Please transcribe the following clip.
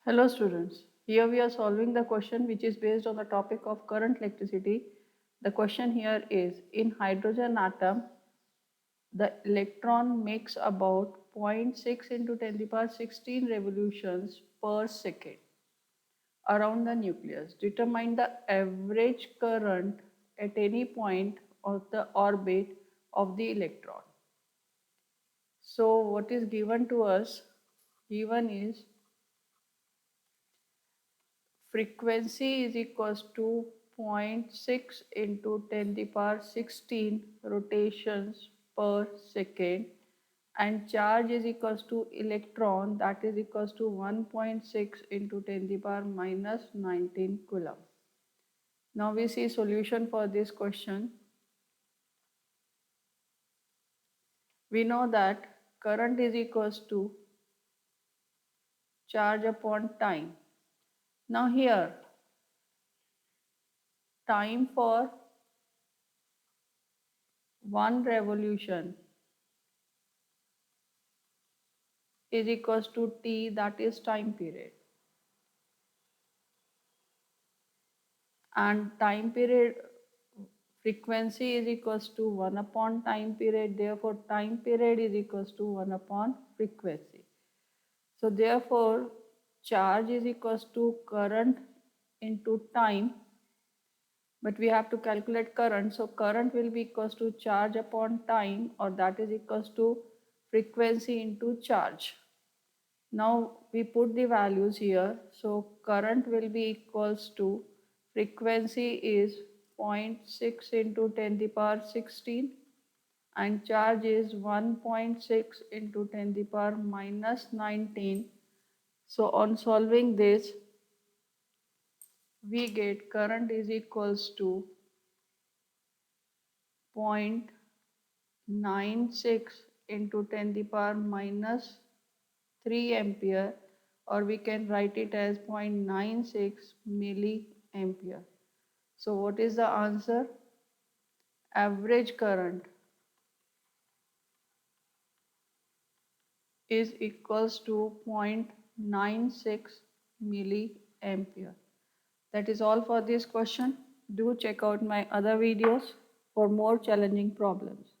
Hello students, here we are solving the question which is based on the topic of current electricity. The question here is, in hydrogen atom, the electron makes about 0.6 into 10 to the power 16 revolutions per second around the nucleus. Determine the average current at any point of the orbit of the electron. So what is given to us? Given is frequency is equals to 0.6 into 10 to the power 16 rotations per second, and charge is equals to electron, that is equals to 1.6 into 10 to the power minus 19 coulomb. Now we see solution for this question. We know that current is equals to charge upon time. Now here time for one revolution is equals to t, that is time period, and time period frequency is equals to 1 upon time period, therefore time period is equals to 1 upon frequency. So therefore charge is equals to current into time, but we have to calculate current, so current will be equals to charge upon time, or that is equals to frequency into charge. Now we put the values here. So current will be equals to, frequency is 0.6 into 10 to the power 16 and charge is 1.6 into 10 to the power minus 19. So on solving this, we get current is equals to 0.96 into 10 to the power minus 3 ampere, or we can write it as 0.96 milliampere. So what is the answer? Average current is equals to 0.96 milliampere. That is all for this question. Do check out my other videos for more challenging problems.